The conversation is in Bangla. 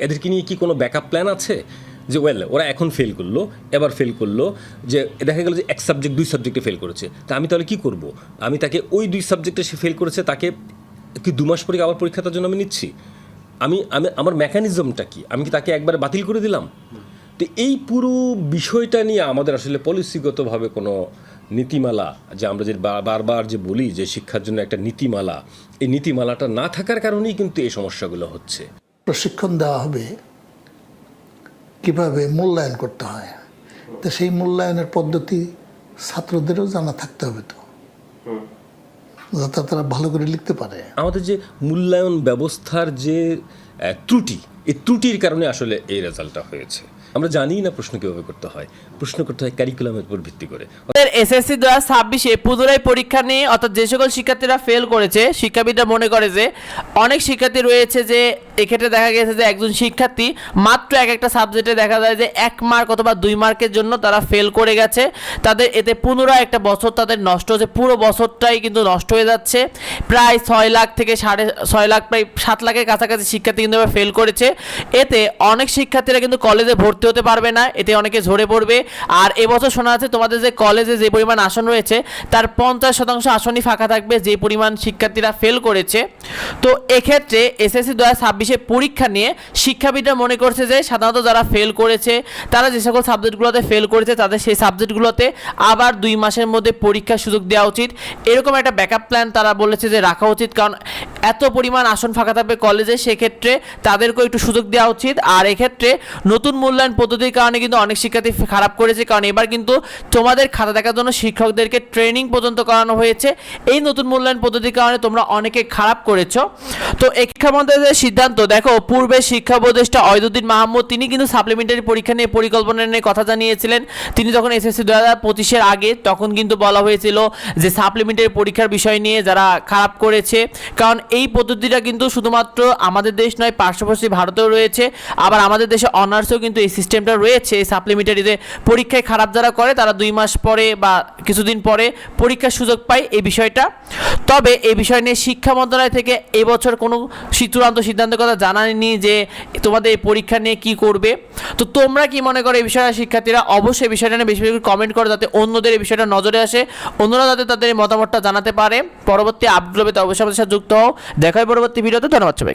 এদেরকে নিয়ে কি কোনো ব্যাকআপ প্ল্যান আছে যে ওরা এখন ফেল করলো, এবার ফেল করলো, যে দেখা গেল যে এক সাবজেক্ট 2 সাবজেক্টে ফেল করেছে, তা আমি তাহলে কী করব? আমি তাকে ওই 2 সাবজেক্টে সে ফেল করেছে, তাকে কি 2 মাস পরে আবার পরীক্ষাটার জন্য আমি নিচ্ছি? আমি আমার মেকানিজমটা কি? আমি কি তাকে একবারে বাতিল করে দিলাম? তো এই পুরো বিষয়টা নিয়ে আমাদের আসলে পলিসিগতভাবে কোনো নীতিমালা, যে আমরা যে বারবার যে বলি যে শিক্ষার জন্য একটা নীতিমালা, এই নীতিমালাটা না থাকার কারণেই কিন্তু এই সমস্যাগুলো হচ্ছে। প্রশিক্ষণ দেওয়া হবে কিভাবে মূল্যায়ন করতে হয়, তো সেই মূল্যায়নের পদ্ধতি ছাত্রদেরও জানা থাকতে হবে, তো যাতে তারা ভালো করে লিখতে পারে। আমাদের যে মূল্যায়ন ব্যবস্থার যে ত্রুটি, এই ত্রুটির কারণে আসলে এই রেজাল্টটা হয়েছে। আমরা জানি না প্রশ্ন কীভাবে করতে হয়, প্রশ্ন করতে হয় কারিকুলামের উপর ভিত্তি করে। এসএসসি 2026 পুনরায় পরীক্ষা নিয়ে অর্থাৎ যে সকল শিক্ষার্থীরা ফেল করেছে, শিক্ষাবিদরা মনে করে যে অনেক শিক্ষার্থী রয়েছে যে এক্ষেত্রে দেখা গেছে যে একজন শিক্ষার্থী মাত্র একটা সাবজেক্টে দেখা যায় যে 1 মার্ক অথবা 2 মার্কের জন্য তারা ফেল করে গেছে। তাদের এতে পুনরায় একটা বছর তাদের নষ্ট হচ্ছে, পুরো বছরটাই কিন্তু নষ্ট হয়ে যাচ্ছে। প্রায় 6 লাখ থেকে 6.5 লাখ, প্রায় 7 লাখের কাছাকাছি শিক্ষার্থী কিন্তু ফেল করেছে। এতে অনেক শিক্ষার্থীরা কিন্তু কলেজে ভর্তি হতে পারবে না, এতে অনেকে ঝরে পড়বে। আর এবছর শোনা যাচ্ছে তোমাদের যে কলেজে যে পরিমাণ আসন রয়েছে তার 50% আসনই ফাঁকা থাকবে, যে পরিমাণ শিক্ষার্থীরা ফেল করেছে। তো এক্ষেত্রে এসএসসি 2026 পরীক্ষা নিয়ে শিক্ষাবিদরা মনে করছে যে সাধারণত যারা ফেল করেছে, তারা যে সকল সাবজেক্টগুলোতে ফেল করেছে, তাদের সেই সাবজেক্টগুলোতে আবার 2 মাসের মধ্যে পরীক্ষার সুযোগ দেওয়া উচিত। এরকম একটা ব্যাকআপ প্ল্যান তারা বলেছে যে রাখা উচিত, কারণ এত পরিমাণ আসন ফাঁকা থাকবে কলেজে, সেক্ষেত্রে তাদেরকেও একটু সুযোগ দেওয়া উচিত। আর এক্ষেত্রে নতুন মূল্যায়ন পদ্ধতির কারণে কিন্তু অনেক শিক্ষার্থী খারাপ করেছে, কারণ এবার কিন্তু তোমাদের খাতা দেখার জন্য শিক্ষকদেরকে ট্রেনিং পর্যন্ত করানো হয়েছে। এই নতুন মূল্যায়ন পদ্ধতির কারণে তোমরা অনেকে খারাপ করেছো। তো শিক্ষা মন্ত্রণালয়ের সিদ্ধান্ত দেখো, পূর্বে শিক্ষা উপদেষ্টা অয়দুদ্দিন মাহমুদ তিনি কিন্তু সাপ্লিমেন্টারি পরীক্ষা নিয়ে পরিকল্পনা নিয়ে কথা জানিয়েছিলেন। তিনি যখন এসএসসি 2025 আগে তখন কিন্তু বলা হয়েছিল যে সাপ্লিমেন্টারি পরীক্ষার বিষয় নিয়ে যারা খারাপ করেছে, কারণ এই পদ্ধতিটা কিন্তু শুধুমাত্র আমাদের দেশ নয়, পার্শ্ববর্তী ভারতেও রয়েছে। আবার আমাদের দেশে অনার্সেও কিন্তু এই সিস্টেমটা রয়েছে। এই সাপ্লিমেন্টারিতে পরীক্ষায় খারাপ যারা করে তারা 2 মাস পরে বা কিছুদিন পরে পরীক্ষার সুযোগ পায়, এই বিষয়টা। তবে এই বিষয় নিয়ে শিক্ষা মন্ত্রণালয় থেকে এবছর কোনো চূড়ান্ত সিদ্ধান্তের কথা জানায়নি যে তোমাদের এই পরীক্ষা নিয়ে কী করবে। তো তোমরা কি মনে করো এই বিষয়টা? শিক্ষার্থীরা অবশ্যই এই বিষয়টা নিয়ে বেশি বেশি কমেন্ট করো, যাতে অন্যদের এই বিষয়টা নজরে আসে, অন্যরা যাতে তাদের এই মতামতটা জানাতে পারে। পরবর্তী আপডেট হবে, তো অবশ্যই আমাদের সাথে যুক্ত হও। দেখা হয় পরবর্তী ভিডিওতে। ধন্যবাদ সবাই।